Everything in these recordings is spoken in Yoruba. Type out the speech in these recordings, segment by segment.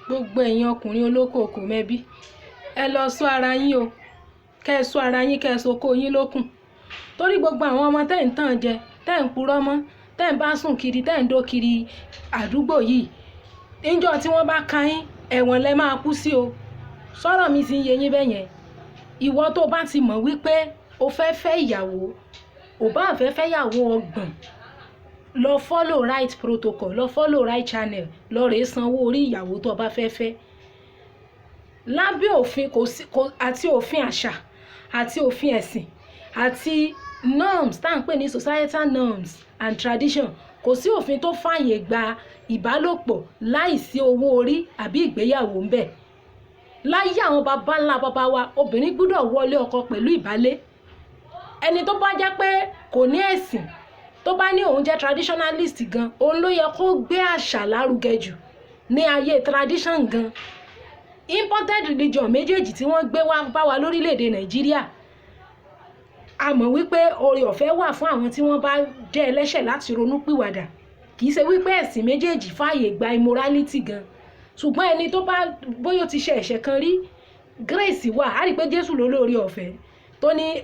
Gbogbo ẹ̀yin ọkùnrin olóko kò mẹ́bí ẹ lọ ṣọ́ ara yín o, kẹ́ ẹ ṣọ́ ara yín, kẹ́ ẹ soko yín lókùn. Torí gbogbo àwọn ọmọ tẹ́ ń tàn jẹ, tẹ́ ń purọ́ mọ́, tẹ́ ń bá sùn kiri, tẹ́ ń dó kiri àdúgbò yìí, níjọ́ tí wọ́n bá ka yín ẹ̀wọ̀n lẹ máa kú sí o. Sọ̀rọ̀ mi ti ń yé yín bẹ́yẹn. Ìwọ tó bá ti mọ̀ wípé o fẹ́ fẹ́ ìyàwó, ò bá fẹ́ fẹ́ ìyàwó ọgbọ̀n, lọ follow right protocol, lọ follow right channel, lọ rèé sanwó orí ìyàwó tó bá fẹ́ fẹ́. Lábẹ́ òfin àti òfin àṣà àti òfin ẹ̀sìn àti norms tá à ń pè ní societal norms and tradition, kò sí òfin tó fààyè gba ìbálòpọ̀ láìsí owó orí àbí ìgbéyàwó ń bẹ. Láyé àwọn baba ńlá baba wa, obìnrin gbọ́dọ̀ wọlé ọkọ pẹ̀lú ìbálé. Ẹni tó bá jẹ́ pé kò ní ẹ̀sìn, tó bá ní òun jẹ́ traditionalist gan, òun ló yẹ kó gbé àṣà lárugẹ jù ní ayé tradition gan. Imported religion méjèèjì tí wọ́n gbé wá bá wa lórílẹ̀‐èdè Nàìjíríà, a mọ̀ wípé oore ọ̀fẹ́ wà fún àwọn tí wọ́n bá jẹ́ ẹlẹ́ṣẹ̀ láti ronú pìwàdà. Kì í ṣe wípé ẹ̀sìn méjèèjì fààyè gba immorality gan. Ṣùgbọ́n ẹni tó bá bóyá ti ṣe ẹ̀ṣẹ̀ kan rí, grace wà. A rí pé Jésù ló lóore ọ̀fẹ́ tó ní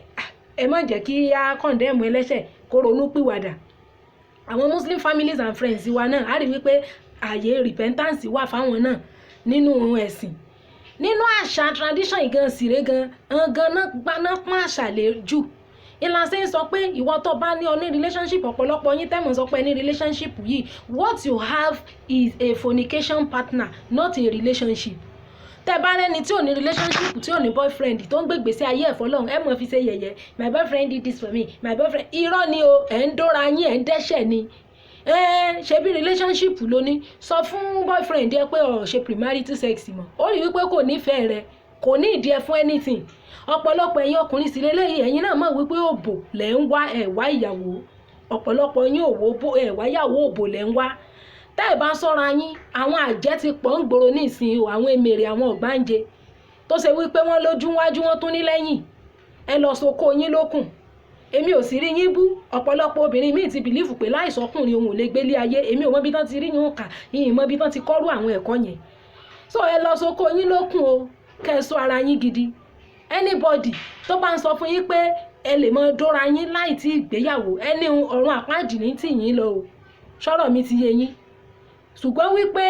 ẹ má jẹ́ kí a condemn ẹlẹ́ṣẹ̀ kó ronú pìwàdà. Àwọn Muslim families and friends wa náà, a rí wípé ààyè repentance wà fáwọn náà nínú ẹ̀sìn. Nínú àṣà tradition ìgan sire gan náà pọ́n àṣà lè jù. Ìlànà ń sọ pé ìwọ tó bá ní oní relationship, ọ̀pọ̀lọpọ̀ yín tẹ́mọ̀ sọ pé ní relationship yìí, what you have is a fornication partner, not a relationship. Tẹ́ bá rẹ́ni tí ò ní relationship, tí ò ní boyfriend, tó ń gbé ìgbésí ayé ẹ̀fọ́ lọ́hùn, ẹ mọ̀ fi ṣe yẹ̀yẹ́, my boyfriend did this for me, my boyfriend. Irọ́ ni o, ẹ̀ ń dóra yín, ẹ̀ ń dẹ́ṣẹ̀ ni. Ṣebí relationship ló ní. Sọ fún boyfriend ẹ pé ó ṣe premarital sex mọ́, ó rí wípé kò nífẹ̀ẹ́ rẹ, kò ní ìdí ẹ fún anything. Ọ̀pọ̀lọpọ̀ ẹ̀yin ọkùnrin sì lélẹ́yìí, ẹ̀yin náà mọ̀ wípé òbò lẹ̀ ń wá, ẹ̀ wá ìyàwó. Ọ̀pọ̀lọpọ̀ yín ẹ̀ wá ìyàwó, òbò lẹ̀ ń wá. Tẹ́ ẹ bá sọ́ra yín, àwọn àjẹ́ ti pọ̀ ń gbòòrò ní ìsìn o, àwọn èmèrè, àwọn ọ̀gbáǹjẹ tó ṣe wípé wọ́n lójú wájú, wọ́n tún ní lẹ́yìn. Ẹ lọ soko yín lókùn. Èmi ò sì rí yín bú. Ọ̀pọ̀lọpọ̀ obìnrin míì ti bìlífù pé láìsọkùnrin òun ò lè gbélé ayé. Èmi ò mọ bí tán ti rí yín kà, ìyìn mọ bí tán ti kọ́rú àwọn ẹ̀kọ́ yẹn. So ẹ lọ soko yín lókùn o, kẹ́ ẹ ṣọ́ ara yín gidi. Anybody tó bá ń sọ fún yín pé ẹ lè mọ dóra yín láì tí ìgbéyàwó, ẹni ọ̀run àpáàdì ní tì yín lọ o. Sọ̀rọ̀ mi ti yé yín. Ṣùgbọ́n wípé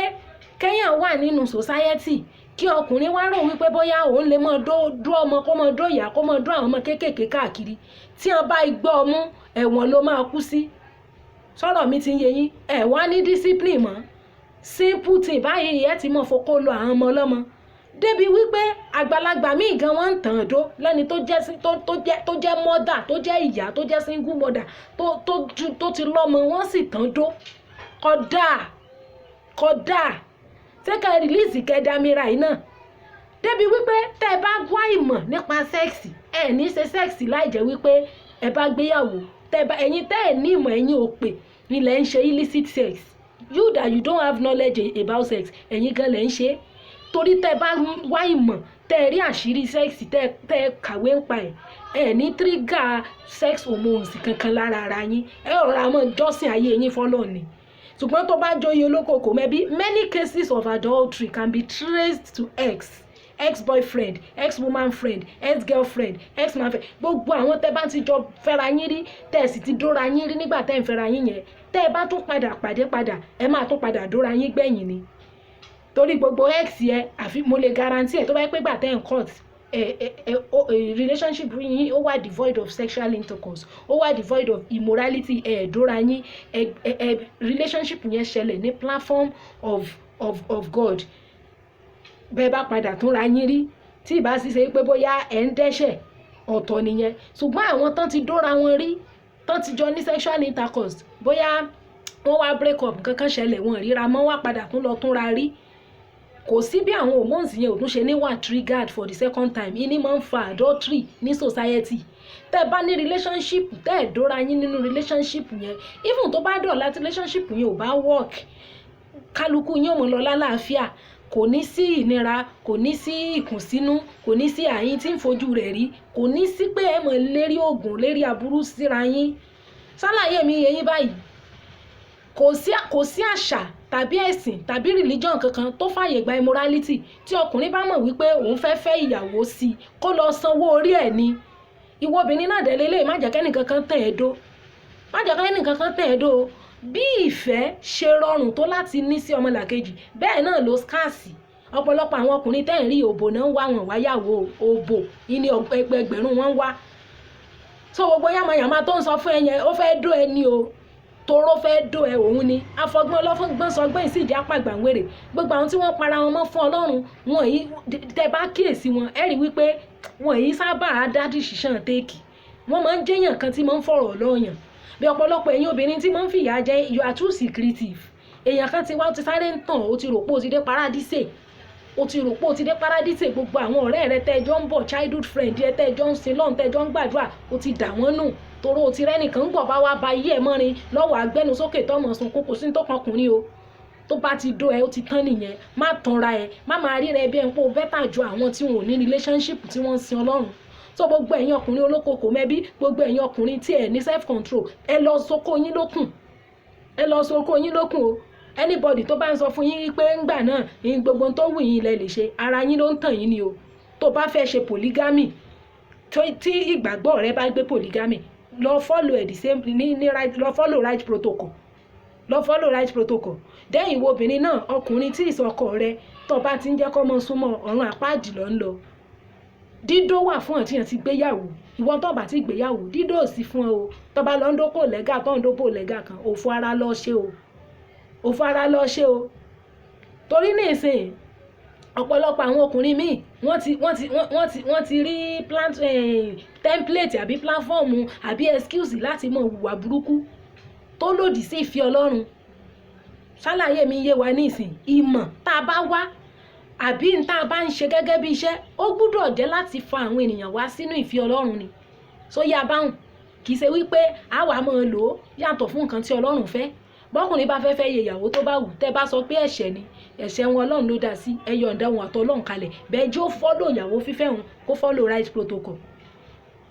kéèyàn wà nínú society, kí ọkùnrin wá rò wípé bóyá òun lè mọ dó ọmọ, kó mọ dó ìyá, kó mọ dó àwọn ọmọ kéékèèké káàkiri, tí wọ́n bá igbó ọmú ẹ̀wọ̀n ló máa kú sí. Sọ̀rọ̀ mi ti yé yín. Ẹ wá ní discipline mọ́. Simple thing báyìí ẹ ti mọ̀ fokó lo àwọn ọmọ ọlọ́mọ. Débi wípé àgbàlagbà míì gan wọ́n ń tàn dó lẹ́ni tó jẹ́ mother, tó jẹ́ ìyá, tó jẹ́ single mother, tó ti lọ́mọ, wọ́n sì tàn dó. Kódà ṣé ká release kẹ́dámíra yìí náà. Débi wípé tẹ́ ẹ bá wá ìmọ̀ nípa sẹ́ẹ̀sì, ẹ ní ṣe sẹ́ẹ̀sì láì jẹ́ wípé ẹ bá gbéyàwó. Ẹ̀yin tẹ́ ẹ ní ìmọ̀, ẹ̀yin ò pè ilẹ̀ ń ṣe illicit sex. You that you don't have knowledge about sex, ẹ̀yin gan lẹ̀ ń ṣe. Torí tẹ́ ẹ bá wá ìmọ̀, tẹ́ ẹ rí àṣírí sẹ́ẹ̀sì, tẹ́ ẹ kàwé ń pa ẹ̀ ní trigger sex hormones kankan lára ara yín. Ẹ rọra mọ́ jọ́sìn ayé yín fọ́lọ́ ni. Ṣùgbọ́n tó bá joyè olóko kò mẹ́bí, many cases of adultery can be traced to ex-boyfriend, ex-woman friend, ex-girlfriend, ex-man friend. Gbogbo àwọn tẹ́ bá ti jọ fẹ́ra yín rí, tẹ́ ẹ sì ti dóra yín rí nígbà tẹ́ ẹ ń fẹ́ra yín yẹn, tẹ́ ẹ bá tún pàdé padà, ẹ máa tún padà dóra yín gbẹ̀yìn ni. Torí gbogbo ex yẹ, àfi mo lè guarantee ẹ tó bá yẹ pé gbà tẹ́ ẹ ń court, relationship yín ó wà devoid of sexual intercourse, ó wà devoid of immorality, dóra yín, relationship yẹn ṣẹlẹ̀ ní platform of God. Bẹ́ẹ̀ bá padà tún ra yín rí, tí ìbá sì ṣe pé bóyá ẹ̀ ń dẹ́ṣẹ̀, ọ̀tọ̀ nìyẹn. Ṣùgbọ́n àwọn tán ti dóra wọn rí, tán ti jọ ní sexual intercourse, bóyá wọ́n wá break up, kankan ṣẹlẹ̀, wọn ríra mọ́, wá padà tún lọ tún ra rí. Kò sí bí àwọn hormones yẹn ò tún ṣe ní wà triggered for the second time. Ìní máa ń fa adultery ní society. Tẹ́ bá ní relationship, tẹ́ ẹ̀ dóra yín nínú relationship yẹn, even tó bá dọ̀la tí relationship yẹn ò bá work, kálukú yín ò mọ̀ lọ lálàáfíà, kò ní sí ìnira, kò ní sí ìkùnsínú, kò ní sí àyín tí ń fojú rẹ̀ rí, kò ní sí pé ẹ mọ̀ lérí oògùn, lérí aburú síra yín. Ṣàlàyé mi yé yín báyìí. Kò sí àṣà tàbí ẹ̀sìn tàbí religion kankan tó fàyè gba immorality. Tí ọkùnrin bá mọ̀ wípé òun fẹ́ ìyàwó sí i kó lọ sanwó orí ẹ̀ ni. Ìwọ obìnrin náà dẹ̀ lélẹ̀ má jẹ́ kẹ́ni kankan tàn ẹ́ dó, má jẹ́ kẹ́ni kankan tàn ẹ́ dó. Bí ìfẹ́ ṣe rọrùn tó láti ní sí ọmọlàkejì bẹ́ẹ̀ náà ló scarce. Ọ̀pọ̀lọpọ̀ àwọn ọkùnrin tẹ́ ń rí òbò náà ń wá wọn wáyàwó, òbò ìní ẹgbẹ̀rún wọn wá. So gbogbo yàmàyàmà tó ń sọ fún ẹ yẹn ó fẹ́ dó ẹ ní o, toró fẹ́ dó ẹ òun ni. Afọgbọ́n ọlọ́fọ́gbọ́n sọgbọ́n ìsìdí apàgbàwèrè. Gbogbo àwọn tí wọ́n para wọn mọ́ fún Ọlọ́run wọn yìí tẹ́ bá kíyèsí wọn ẹ rí wípé wọn yìí sábà dá decision take. Wọ́n máa ń jẹ́yàn kan tí máa ń fọ̀rọ̀ lọ́yàn. Bí ọ̀pọ̀lọpọ̀ ẹ̀yin obìnrin tí máa ń fìyà jẹ, you are too secretive. Èèyàn kan ti wá ó ti sáré ń tàn ó ti rò pé ó ti dé paradise, ó ti rò pé ó ti dé paradise. Gbogbo àwọn ọ̀rẹ́ rẹ tẹ́jọ́ ń bọ̀, childhood friend rẹ tẹ́jọ́ ń sin lọ́run tẹ́jọ́ ń gbàdúrà ó ti dà wọ́n nù. Toró o ti rẹ́nìkan ń bọ̀ bá wá ba ayé ẹ̀ mọ́rin lọ́wọ́ agbẹ́nu sókè tọ́mọ̀ sun kókò sí tó kọkùnrin o. Tó bá ti dó ẹ ó ti tán nìyẹn. Má tanra ẹ, má máa rí rẹ bí ẹ ń pò bẹ́tà ju àwọn tí wọn ò ní relationship tí wọ́n ń sin Ọlọ́run. So gbogbo ẹ̀yin ọkùnrin olóko kò mẹ́bí, gbogbo ẹ̀yin ọkùnrin tí ẹ ní self control, ẹ lọ sóko yín lókùn, ẹ lọ sóko yín lókùn o. Anybody tó bá ń sọ fún yín pé ńgbà náà gbogbo tó wù yín lẹ lè ṣe, ara yín ló ń tàn yín ni o. Tó bá fẹ́ ṣe polygamy, tí ìgbàgbọ́ rẹ bá gbé polygamy, lọ follow the same ní right, lọ follow right protocol, lọ follow right protocol. Then ìwọ obìnrin náà, ọkùnrin tí ìsọkọ rẹ tó bá ti ń jẹ́ kó mọ súnmọ́ ọ̀run àpáàdì lọ ń lọ. Dídó wà fún àti àti gbéyàwó. Ìwọ tó bá ti gbéyàwó dídó ò sí fún ọ o. Tó bá lọ ń dópò lẹ́gà tó ń dópò lẹ́gà kan, òfò ara lọ ṣe o, òfò ara lọ ṣe o. Torí ní ìsìn ọ̀pọ̀lọpọ̀ àwọn ọkùnrin míì wọ́n ti rí template àbí platform àbí excuse láti mọ hùwà burúkú tó lòdì sí ìfẹ́ Ọlọ́run. Ṣàlàyé mi yé wa ní ìsìn. Ìmọ̀ tá a bá wá àbí tá a bá ń ṣe gẹ́gẹ́ bí iṣẹ́ ó gbúdọ̀ jẹ́ láti fa àwọn ènìyàn wá sínú ìfẹ́ Ọlọ́run ni. So yá báhùn kì í ṣe wípé àwa máa lò ó yàtọ̀ fún nǹkan tí Ọlọ́run fẹ́. Bọ́kùnrin bá fẹ́ yẹ ìyàwó tó bá wù tẹ́ bá sọ pé ẹ̀ṣẹ̀ ni, ẹ̀ṣẹ̀ wọn Ọlọ́run ló dá sí, ẹ yọ̀ǹda wọn àtọ́ Ọlọ́run kalẹ̀. Bẹ́ẹ̀ jó follow ìyàwó fífẹ́ wọn kó follow right protocol.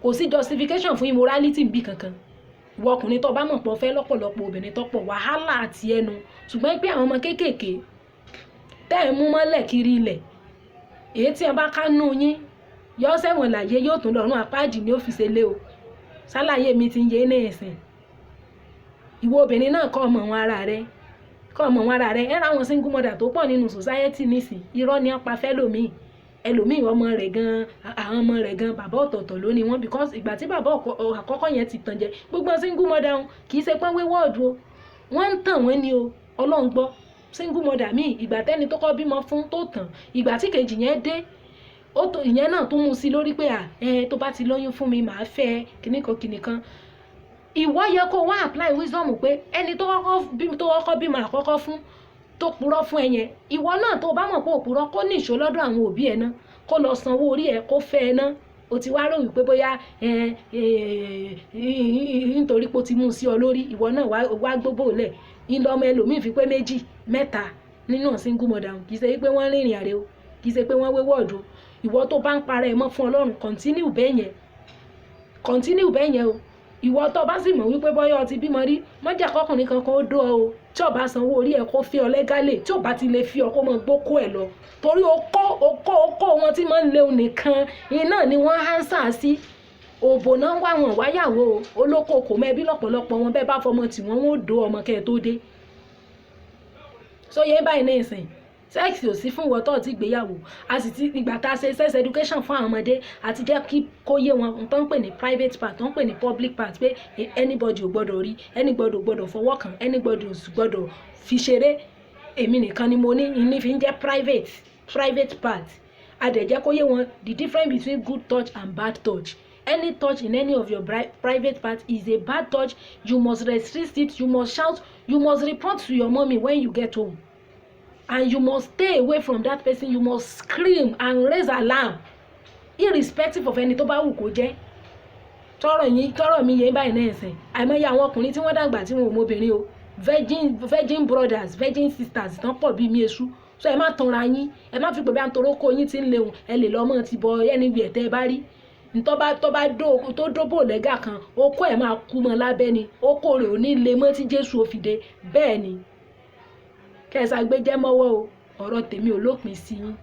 Kò sí justification fún immorality bí kankan. Ìwọ ọkùnrin tó bá mọ̀ pọ̀ fẹ́ lọ́pọ̀lọpọ̀ obìnrin tó pọ̀ wàhálà àti ẹnu. Ṣùgbọ́n pé àwọn ọmọ kéékèèké tẹ́ ẹ̀ mú mọ́lẹ̀ kiri ilẹ̀, èyí tí ẹ bá kánú yín yọ sẹ́wọ̀n láyé yóò tún lọ́rùn àpáàdì ní ọ́fíìsì ilé o. Ṣàlàyé mi ti ń yé ní ẹ̀sìn. Ìwọ obìnrin náà kọ́ ọmọ wọn ara rẹ, kọ́ ọmọ wọn ara rẹ. Ẹ ra àwọn single mother tó pọ̀ nínú society nísìn, irọ́ ni wọ́n pa fẹ́ lòmíì. Ẹlòmíì ọmọ rẹ̀ gan, àwọn ọmọ rẹ̀ gan bàbá ọ̀tọ̀ọ̀tọ̀ ló ní wọn because ìgbà tí bàbá àkọ́kọ́ yẹn ti tàn jẹ. Gbogbo single mother wọn kì í ṣe pé wíwọ́ọ̀dù o, wọ́n ń tàn wọ́n ni o. Ọlọ́run gbọ́. Single mother míì ìgbà tẹ́ni tó kọ́ bímọ fún tó tàn, ìgbà tí kejì yẹn dé ìyẹn náà tún mú sí lórí pé tó bá ti lóyún fún mi màá fẹ́ kìnìkan. Ìwọ yẹ kó wá apply wisdom pé ẹni tó kọ́kọ́ bímọ àkọ́kọ́ fún tó purọ́ fún ẹ yẹn, ìwọ náà tó bá mọ̀ pé ò purọ́ kó ní ìṣó lọ́dọ̀ àwọn òbí ẹ náà, kó lọ sanwó orí ẹ kó fẹ́ ẹ náà. O ti wá rò wípé bóyá nítorí pé ó ti mú sí ọ lórí, ìwọ náà wá gbogbo lẹ̀. Ìlọmọ ẹlòmíì fi pé 2 3 nínú single mother kì í ṣe pé wọ́n rìnrìn àrè o, kì í ṣe pé wọ́n wéwọ́ọ̀dù. Ìwọ tó bá ń para ẹ mọ́ fún Ọlọ́run continue bẹ́ẹ̀ yẹn o. Ìwọ tó bá sì mọ̀ wípé bọ́yá o ti bímọ rí, má jẹ́ kọ́kùnrin kankan ó dó ọ o. Tí ó bá sanwó orí ẹ kó fi ọ lẹ́gálè, tí ó bá ti lè fi ọ kó mọ gbókó ẹ lọ. Torí okó wọn tí máa ń léwu nìkan iná ni wọ́n ánsà sí. Òbò náà wá wọn wáyàwó o. Olóko kò mẹ́bí lọ́pọ̀lọpọ̀ wọn bẹ́ẹ̀ bá fọmọ tí wọ́n ó dó ọmọ kẹ́ tó dé. So yé báyìí ní ìsìn sex ò sí fún ìwọ tó ti gbéyàwó. A sì ti ìgbà tá a ṣe sex education fún àwọn ọmọdé àti jẹ́ kí kó yé wọn tó ń pè ní private part tó ń pè ní public part pé anybody ò gbọ́dọ̀ rí, anybody ò gbọ́dọ̀ fọwọ́ kàn, anybody ò gbọ́dọ̀ fi ṣeré. Èmi nìkan ni mo ní fi ń jẹ́ private part. A dẹ̀ jẹ́ kó yé wọn the difference between good touch and bad touch. Any touch in any of your private part is a bad touch. You must restrict it, you must shout, you must report to your mommy when you get home. And you must stay away from that person. You must scream and raise alarm irrespective of ẹni tó bá wù kó jẹ́. Tọ́rọ̀ mi yẹn báyìí náà ẹ̀sìn. Àìmọye àwọn ọkùnrin tí wọ́n dàgbà tí wọn ò mọbìnrin o. Virgin brothers, virgin sisters tán pọ̀ bí mi èṣù. So ẹ má tanra yín, ẹ má fi pé bí àǹtorókò yín ti ń léwu, ẹ lè lọ́mọ ti bọ anywhere tẹ́ ẹ bá rí. Tó dóbò lẹ́gà kan, okó ẹ̀ máa kú mọ́ lábẹ́ ni. Okó rẹ̀ ò ní lè mọ́ tí Jésù ò fi dé. Bẹ́ẹ̀ ni. kẹ́ ẹ ṣàgbéjẹ́ mọ́wọ́ o ọ̀rọ̀ tèmi ò lópin sí yín.